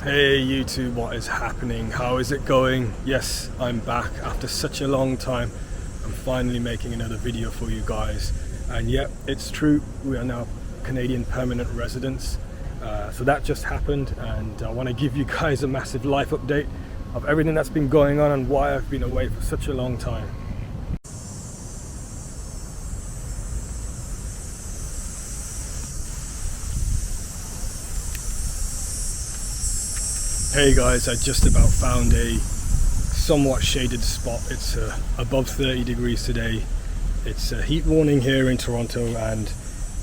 Hey YouTube, what is happening? How is it going? Yes, I'm back after such a long time. I'm finally making another video for you guys. And yep, it's true, we are now Canadian permanent residents. So that just happened, and I want to give you guys a massive life update of everything that's been going on and why I've been away for such a long time. Hey guys, I just about found a somewhat shaded spot. It's above 30 degrees today. It's a heat warning here in Toronto, and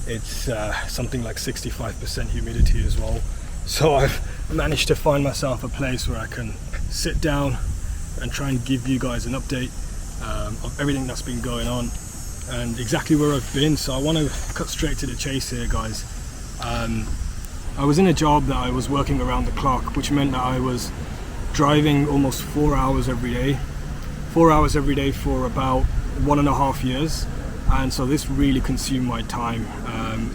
it's something like 65% humidity as well. So I've managed to find myself a place where I can sit down and try and give you guys an update of everything that's been going on and exactly where I've been. So I want to cut straight to the chase here, guys. I was in a job that I was working around the clock, which meant that I was driving almost 4 hours every day. 4 hours every day for about 1.5 years. And so this really consumed my time.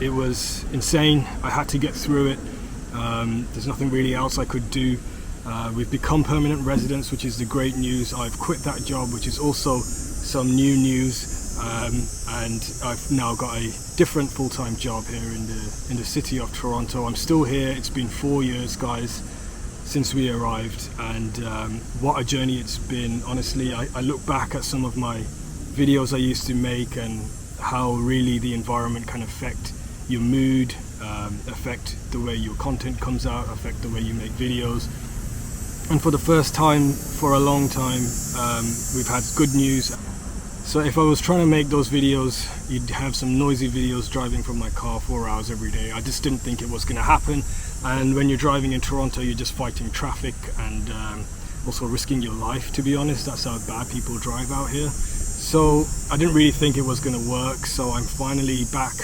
It was insane. I had to get through it. There's nothing really else I could do. We've become permanent residents, which is the great news. I've quit that job, which is also some new news. And I've now got a different full-time job here in the city of Toronto. I'm still here. It's been 4 years, guys, since we arrived, and what a journey it's been. Honestly, I look back at some of my videos I used to make and how really the environment can affect your mood, affect the way your content comes out, affect the way you make videos. And for the first time for a long time, we've had good news. So if I was trying to make those videos, you'd have some noisy videos driving from my car 4 hours every day. I just didn't think it was going to happen. And when you're driving in Toronto, you're just fighting traffic and also risking your life, to be honest. That's how bad people drive out here. So I didn't really think it was going to work. So I'm finally back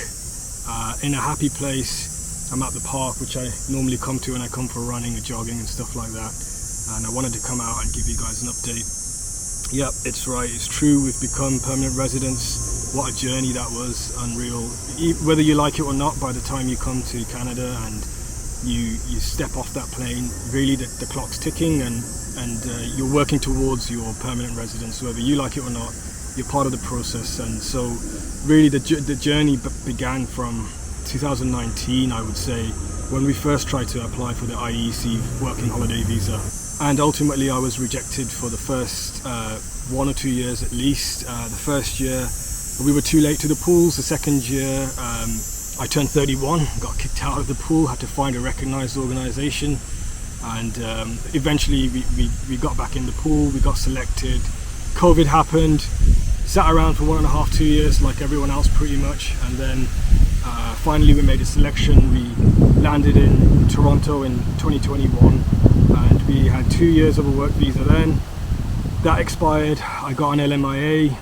in a happy place. I'm at the park, which I normally come to when I come for running or jogging and stuff like that. And I wanted to come out and give you guys an update. Yep, it's right, it's true, we've become permanent residents. What a journey that was, unreal. Whether you like it or not, by the time you come to Canada and you step off that plane, really the clock's ticking, and you're working towards your permanent residence. Whether you like it or not, you're part of the process. And so really the journey began from 2019, I would say, when we first tried to apply for the IEC working holiday visa. And ultimately I was rejected for the first 1 or 2 years at least. The first year we were too late to the pools. The second year I turned 31, got kicked out of the pool, had to find a recognised organisation, and eventually we got back in the pool, we got selected. COVID happened, sat around for 1.5, 2 years like everyone else pretty much, and then finally we made a selection. We landed in Toronto in 2021, and we had 2 years of a work visa then. That expired, I got an LMIA.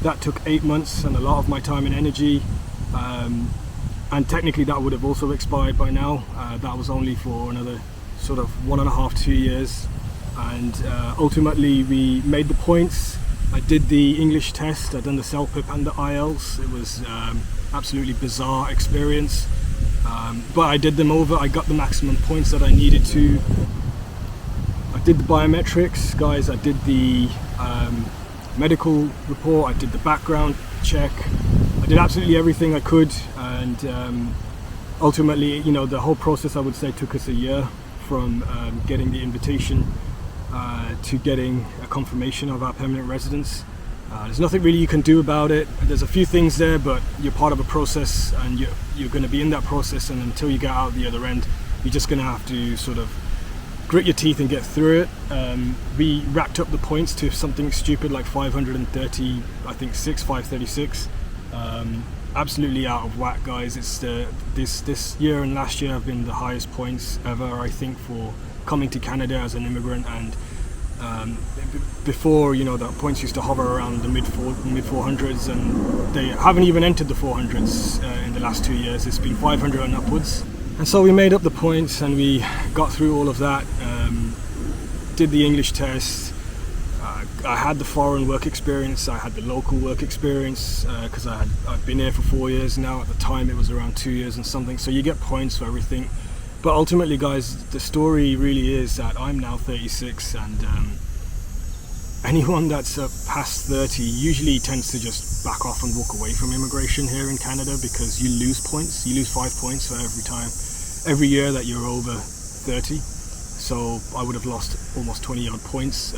That took 8 months and a lot of my time and energy. And technically that would have also expired by now. That was only for another sort of 1.5, 2 years. And ultimately we made the points. I did the English test, I'd done the CELPIP and the IELTS. It was absolutely bizarre experience. But I did them over, I got the maximum points that I needed to. I did the biometrics, guys, I did the medical report, I did the background check. I did absolutely everything I could, and ultimately, you know, the whole process, I would say, took us a year from getting the invitation to getting a confirmation of our permanent residence. There's nothing really you can do about it. There's a few things there, but you're part of a process, and you're going to be in that process, and until you get out the other end, you're just going to have to sort of grit your teeth and get through it. We racked up the points to something stupid like 530, I think 536. Absolutely out of whack, guys. It's this year and last year have been the highest points ever, I think, for coming to Canada as an immigrant. And before, you know, the points used to hover around the mid 400s, and they haven't even entered the 400s in the last 2 years. It's been 500 and upwards. And so we made up the points and we got through all of that, did the English test. I had the foreign work experience, I had the local work experience, because I've been here for 4 years now. At the time it was around 2 years and something, so you get points for everything. But ultimately, guys, the story really is that I'm now 36, and anyone that's past 30 usually tends to just back off and walk away from immigration here in Canada, because you lose points. You lose 5 points for every year that you're over 30. So I would have lost almost 20 odd points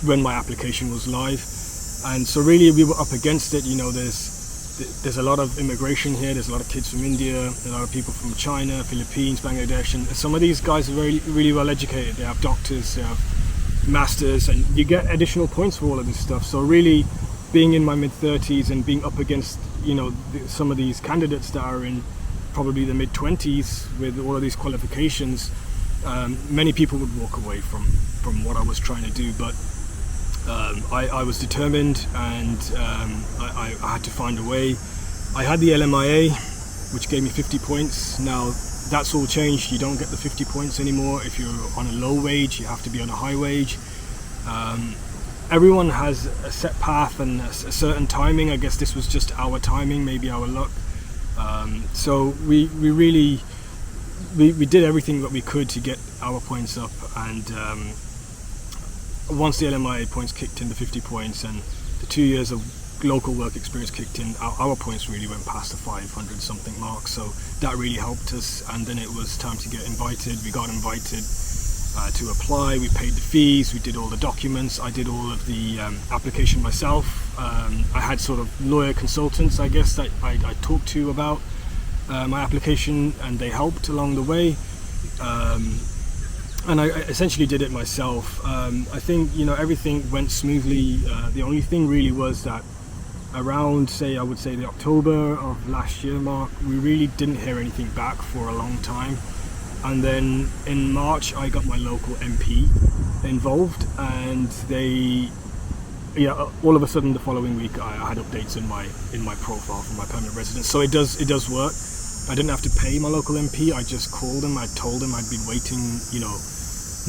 when my application was live. And so really we were up against it. You know, there's a lot of immigration here. There's a lot of kids from India, a lot of people from China, Philippines, Bangladesh, and some of these guys are really well educated. They have doctors, they have masters, and you get additional points for all of this stuff. So really, being in my mid-30s and being up against, you know, some of these candidates that are in probably the mid-20s with all of these qualifications, many people would walk away from what I was trying to do. But I was determined, and I had to find a way. I had the LMIA, which gave me 50 points. Now that's all changed. You don't get the 50 points anymore. If you're on a low wage, you have to be on a high wage. Everyone has a set path and a certain timing. I guess this was just our timing, maybe our luck. So we did everything that we could to get our points up, and once the LMIA points kicked in, the 50 points, and the 2 years of local work experience kicked in, our points really went past the 500 something mark. So that really helped us, and then it was time to get invited. We got invited to apply. We paid the fees, we did all the documents, I did all of the application myself. I had sort of lawyer consultants, I guess, that I talked to about my application, and they helped along the way. And I essentially did it myself. I think, you know, everything went smoothly. The only thing really was that around, I would say the October of last year mark, we really didn't hear anything back for a long time. And then in March, I got my local MP involved, and all of a sudden the following week, I had updates in my profile for my permanent residence. So it does work. I didn't have to pay my local MP. I just called him. I told him I'd been waiting, you know,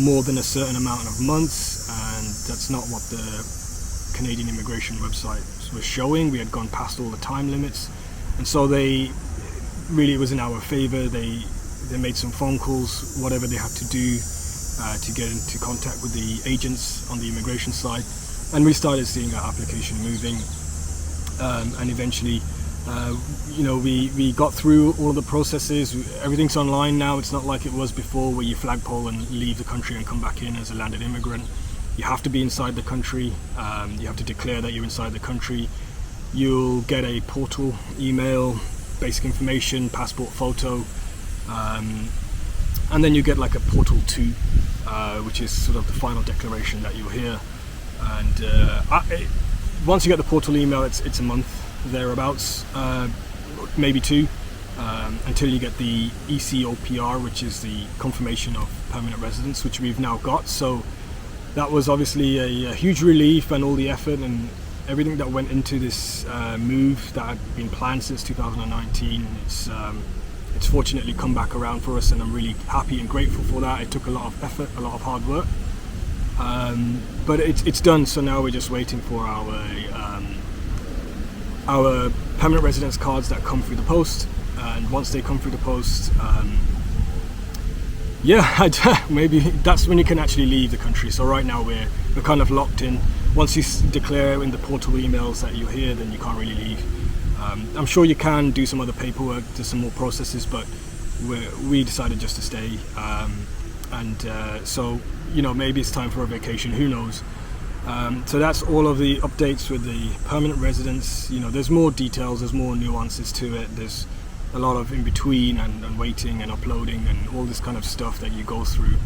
more than a certain amount of months, and that's not what the Canadian immigration website was showing. We had gone past all the time limits, and so it was in our favor. They made some phone calls, whatever they had to do to get into contact with the agents on the immigration side, and we started seeing our application moving, and eventually we got through all of the processes. Everything's online now. It's not like it was before, where you flagpole and leave the country and come back in as a landed immigrant. You have to be inside the country. You have to declare that you're inside the country. You'll get a portal email, basic information, passport photo, and then you get like a portal 2, which is sort of the final declaration that you're here. And once you get the portal email, it's a month thereabouts, maybe 2, until you get the ECOPR, which is the confirmation of permanent residence, which we've now got. So that was obviously a huge relief, and all the effort and everything that went into this move that had been planned since 2019. It's fortunately come back around for us, and I'm really happy and grateful for that. It took a lot of effort, a lot of hard work, but it's done. So now we're just waiting for our permanent residence cards that come through the post, and once they come through the post, maybe that's when you can actually leave the country. So right now we're kind of locked in. Once you declare in the portal emails that you're here, then you can't really leave. I'm sure you can do some other paperwork, do some more processes, but we decided just to stay. So maybe it's time for a vacation, who knows. So that's all of the updates with the permanent residence. There's more details, there's more nuances to it. There's a lot of in between and waiting and uploading and all this kind of stuff that you go through.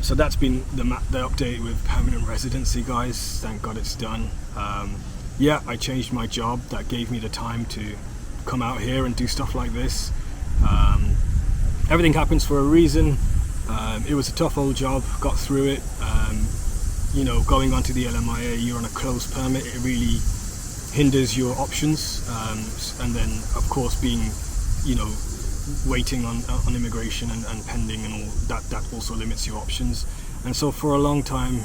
So that's been the update with permanent residency, guys. Thank God it's done. I changed my job. That gave me the time to come out here and do stuff like this. Everything happens for a reason. It was a tough old job, got through it. Going onto the LMIA, you're on a closed permit. It really hinders your options. And then, of course, being, waiting on immigration and pending and all that also limits your options. And so for a long time,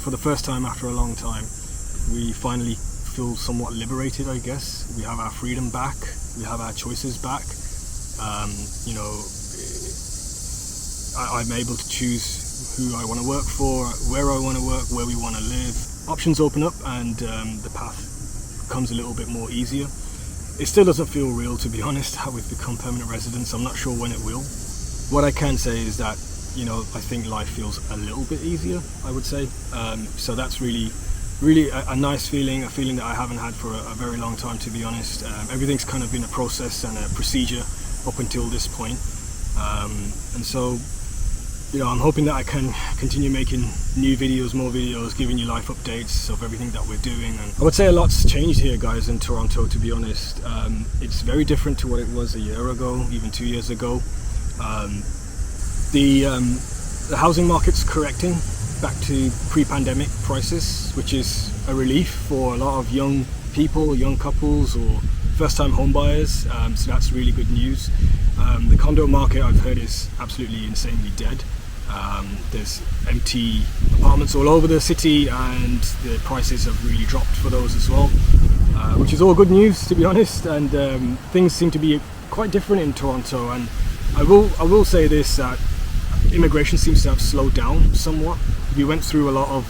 for the first time after a long time, we finally feel somewhat liberated, I guess. We have our freedom back. We have our choices back. I'm able to choose who I want to work for, where I want to work, where we want to live. Options open up, and the path becomes a little bit more easier. It still doesn't feel real, to be honest, how we've become permanent residents. I'm not sure when it will. What I can say is that, you know, I think life feels a little bit easier, I would say. So that's really a nice feeling, a feeling that I haven't had for a very long time, to be honest. Everything's kind of been a process and a procedure up until this point. And so, you know, I'm hoping that I can continue making new videos, more videos, giving you life updates of everything that we're doing. And I would say a lot's changed here, guys, in Toronto, to be honest. It's very different to what it was a year ago, even 2 years ago. The housing market's correcting back to pre-pandemic prices, which is a relief for a lot of young people, young couples, or first-time home buyers. So that's really good news. The condo market, I've heard, is absolutely insanely dead. There's empty apartments all over the city, and the prices have really dropped for those as well, which is all good news, to be honest. And things seem to be quite different in Toronto. And I will say this, that immigration seems to have slowed down somewhat. We went through a lot of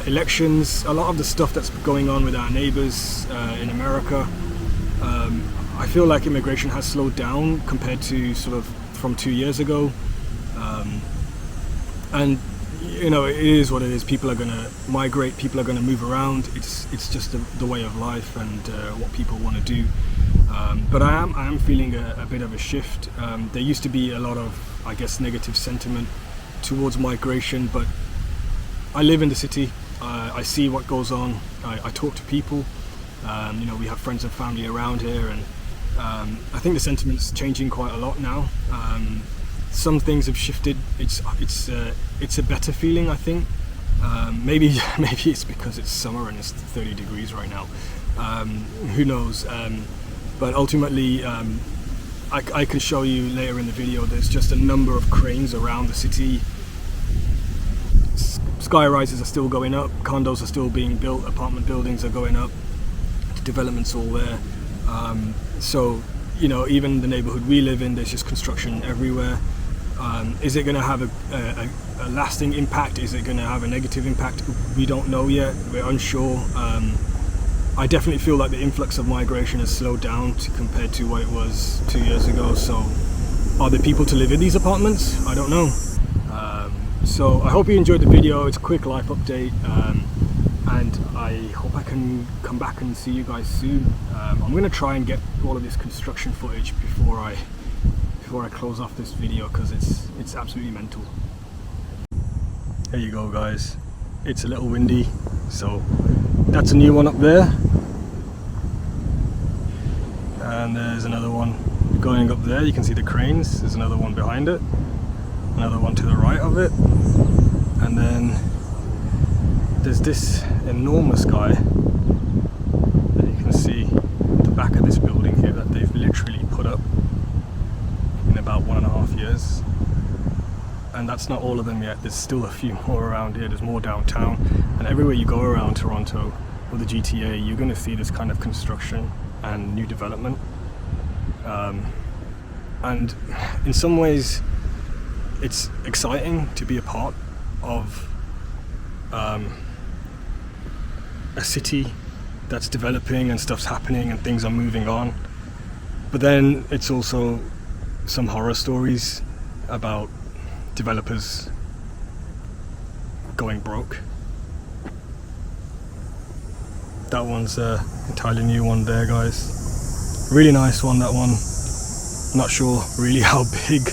elections, a lot of the stuff that's going on with our neighbours in America. I feel like immigration has slowed down compared to sort of from 2 years ago. And you know, it is what it is. People are going to migrate, people are going to move around. It's just the way of life and what people want to do. But I am feeling a bit of a shift. There used to be a lot of, I guess, negative sentiment towards migration, but I live in the city. I see what goes on. I talk to people. You know, we have friends and family around here, and I think the sentiment's changing quite a lot now. Some things have shifted. It's a better feeling, I think. Maybe it's because it's summer and it's 30 degrees right now. Who knows? But ultimately, I can show you later in the video. There's just a number of cranes around the city. Sky rises are still going up. Condos are still being built. Apartment buildings are going up. The development's all there. So, you know, even the neighborhood we live in, there's just construction everywhere. Is it going to have a lasting impact? Is it going to have a negative impact? We don't know yet. We're unsure. I definitely feel like the influx of migration has slowed down compared to what it was 2 years ago. So, are there people to live in these apartments? I don't know. So I hope you enjoyed the video. It's a quick life update, and I hope I can come back and see you guys soon. I'm going to try and get all of this construction footage before I close off this video, because it's absolutely mental. There you go, guys. It's a little windy, so that's a new one up there, and there's another one going up there. You can see the cranes. There's another one behind it, another one to the right of it, and then there's this enormous guy that you can see at the back of this building here that they've literally put up in about 1.5 years. And that's not all of them yet. There's still a few more around here. There's more downtown, and everywhere you go around Toronto or the GTA, you're going to see this kind of construction and new development. And in some ways, it's exciting to be a part of a city that's developing and stuff's happening and things are moving on. But then it's also some horror stories about developers going broke. That one's an entirely new one there, guys. Really nice one, that one. Not sure really how big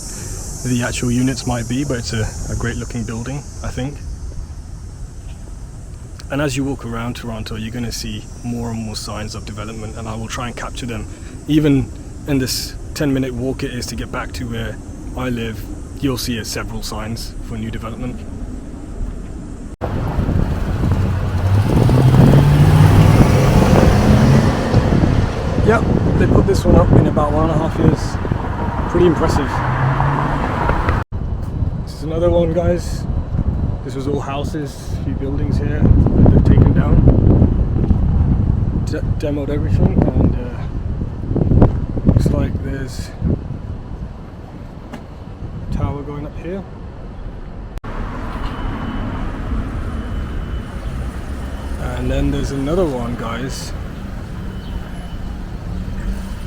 the actual units might be, but it's a great looking building, I think. And as you walk around Toronto, you're going to see more and more signs of development, and I will try and capture them. Even in this 10-minute walk it is to get back to where I live, you'll see several signs for new development. Yep, they put this one up in about 1.5 years. Pretty impressive. This is another one, guys. This was all houses, a few buildings here that they've taken down. Demoed everything, and looks like there's a tower going up here. And then there's another one, guys,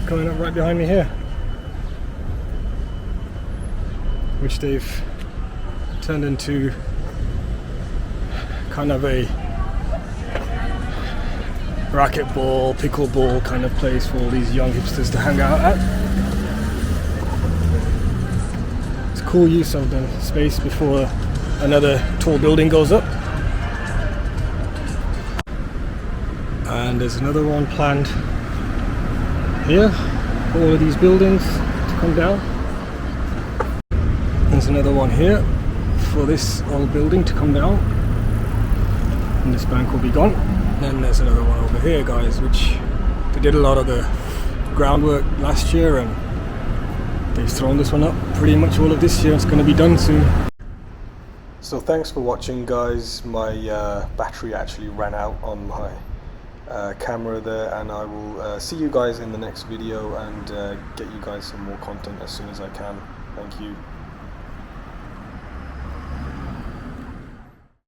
coming up right behind me here, which they've turned into kind of a racquetball, pickleball kind of place for all these young hipsters to hang out at. It's a cool use of the space before another tall building goes up. And there's another one planned here for all of these buildings to come down. There's another one here for this old building to come down, and this bank will be gone. Then there's another one over here, guys, which they did a lot of the groundwork last year, and they've thrown this one up pretty much all of this year. It's going to be done soon. So thanks for watching, guys. My battery actually ran out on my camera there, and I will see you guys in the next video and get you guys some more content as soon as I can. Thank you.